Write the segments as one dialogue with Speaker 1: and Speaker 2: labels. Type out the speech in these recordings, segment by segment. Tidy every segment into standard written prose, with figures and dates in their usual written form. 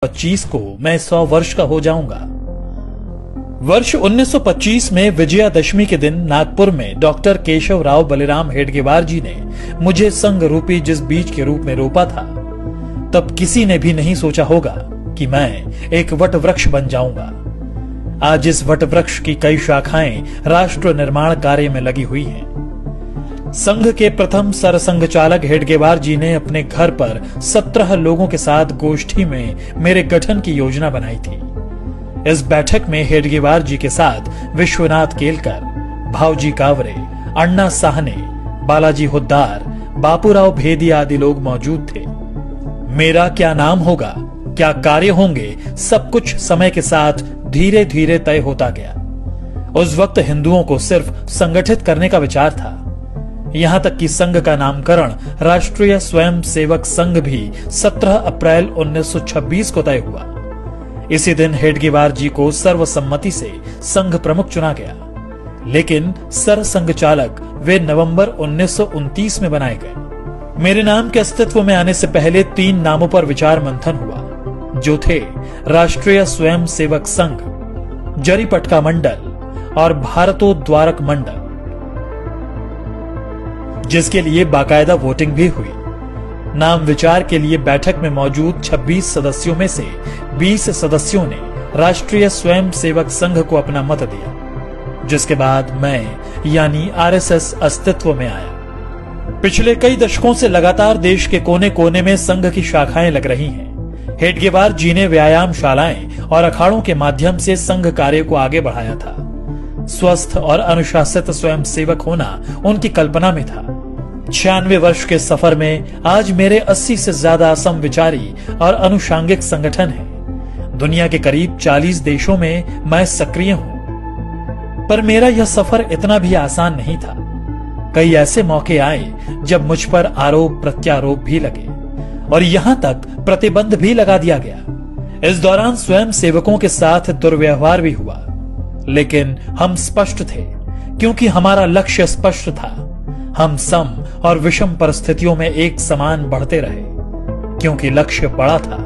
Speaker 1: 25 को मैं 100 वर्ष का हो जाऊंगा। वर्ष 1925 में विजयादशमी के दिन नागपुर में डॉक्टर केशव राव बलिराम हेडगेवार जी ने मुझे संघ रूपी जिस बीज के रूप में रोपा था, तब किसी ने भी नहीं सोचा होगा कि मैं एक वट वृक्ष बन जाऊंगा। आज इस वट वृक्ष की कई शाखाएं राष्ट्र निर्माण कार्य में लगी हुई हैं। संघ के प्रथम सरसंघचालक हेडगेवार जी ने अपने घर पर 17 लोगों के साथ गोष्ठी में मेरे गठन की योजना बनाई थी। इस बैठक में हेडगेवार जी के साथ विश्वनाथ केलकर, भावजी कावरे, अण्णा साहने, बालाजी हुद्दार, बापूराव भेदी आदि लोग मौजूद थे। मेरा क्या नाम होगा, क्या कार्य होंगे, सब कुछ समय के साथ धीरे धीरे तय होता गया। उस वक्त हिंदुओं को सिर्फ संगठित करने का विचार था। यहां तक कि संघ का नामकरण राष्ट्रीय स्वयं सेवक संघ भी 17 अप्रैल 1926 को तय हुआ। इसी दिन हेडगेवार जी को सर्वसम्मति से संघ प्रमुख चुना गया, लेकिन सरसंघचालक वे नवंबर 1929 में बनाए गए। मेरे नाम के अस्तित्व में आने से पहले 3 नामों पर विचार मंथन हुआ, जो थे राष्ट्रीय स्वयं सेवक संघ, जरीपटका मंडल और भारतोद्वारक मंडल, जिसके लिए बाकायदा वोटिंग भी हुई। नाम विचार के लिए बैठक में मौजूद 26 सदस्यों में से 20 सदस्यों ने राष्ट्रीय स्वयं सेवक संघ को अपना मत दिया, जिसके बाद मैं यानी आरएसएस अस्तित्व में आया। पिछले कई दशकों से लगातार देश के कोने कोने में संघ की शाखाएं लग रही हैं। हेडगेवार जी ने व्यायामशालाएं और अखाड़ों के माध्यम से संघ कार्य को आगे बढ़ाया था। स्वस्थ और अनुशासित स्वयं सेवक होना उनकी कल्पना में था। 96 वर्ष के सफर में आज मेरे 80 से ज्यादा समविचारी और अनुषांगिक संगठन हैं। दुनिया के करीब 40 देशों में मैं सक्रिय हूं। पर मेरा यह सफर इतना भी आसान नहीं था। कई ऐसे मौके आए जब मुझ पर आरोप प्रत्यारोप भी लगे और यहां तक प्रतिबंध भी लगा दिया गया। इस दौरान स्वयं सेवकों के साथ दुर्व्यवहार भी हुआ, लेकिन हम स्पष्ट थे क्योंकि हमारा लक्ष्य स्पष्ट था। हम सम और विषम परिस्थितियों में एक समान बढ़ते रहे क्योंकि लक्ष्य बड़ा था।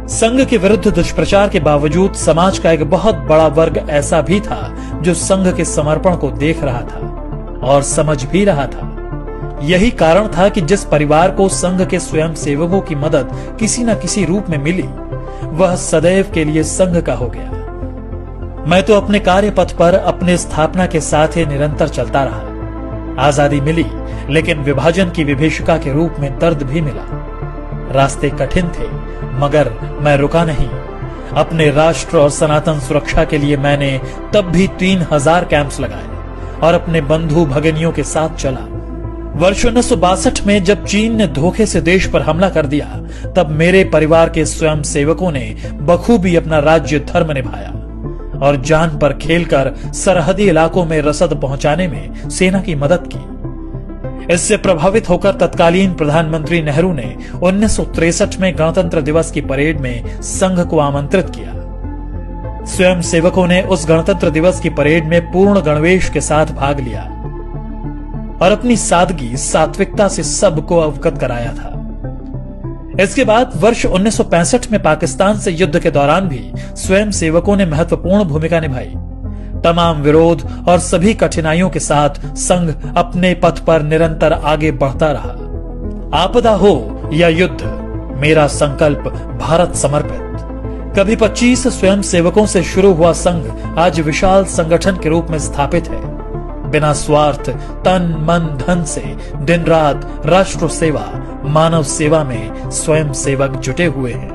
Speaker 1: संघ के विरुद्ध दुष्प्रचार के बावजूद समाज का एक बहुत बड़ा वर्ग ऐसा भी था जो संघ के समर्पण को देख रहा था और समझ भी रहा था। यही कारण था कि जिस परिवार को संघ के स्वयं सेवकों की मदद किसी न किसी रूप में मिली, वह सदैव के लिए संघ का हो गया। मैं तो अपने कार्य पथ पर अपने स्थापना के साथ ही निरंतर चलता रहा। आजादी मिली, लेकिन विभाजन की विभीषिका के रूप में दर्द भी मिला। रास्ते कठिन थे, मगर मैं रुका नहीं। अपने राष्ट्र और सनातन सुरक्षा के लिए मैंने तब भी 3000 कैंप्स लगाए और अपने बंधु भगिनियों के साथ चला। वर्ष 1962 में जब चीन ने धोखे से देश पर हमला कर दिया, तब मेरे परिवार के स्वयं सेवकों ने बखूबी अपना राज्य धर्म निभाया और जान पर खेलकर सरहदी इलाकों में रसद पहुंचाने में सेना की मदद की। इससे प्रभावित होकर तत्कालीन प्रधानमंत्री नेहरू ने 1963 में गणतंत्र दिवस की परेड में संघ को आमंत्रित किया। स्वयं सेवकों ने उस गणतंत्र दिवस की परेड में पूर्ण गणवेश के साथ भाग लिया और अपनी सादगी सात्विकता से सबको अवगत कराया था। इसके बाद वर्ष 1965 में पाकिस्तान से युद्ध के दौरान भी स्वयं सेवकों ने महत्वपूर्ण भूमिका निभाई। तमाम विरोध और सभी कठिनाइयों के साथ संघ अपने पथ पर निरंतर आगे बढ़ता रहा। आपदा हो या युद्ध, मेरा संकल्प भारत समर्पित। कभी 25 स्वयं सेवकों से शुरू हुआ संघ आज विशाल संगठन के रूप में स्थापित है। बिना स्वार्थ, तन मन धन से दिन रात राष्ट्र सेवा, मानव सेवा में स्वयं सेवक जुटे हुए हैं।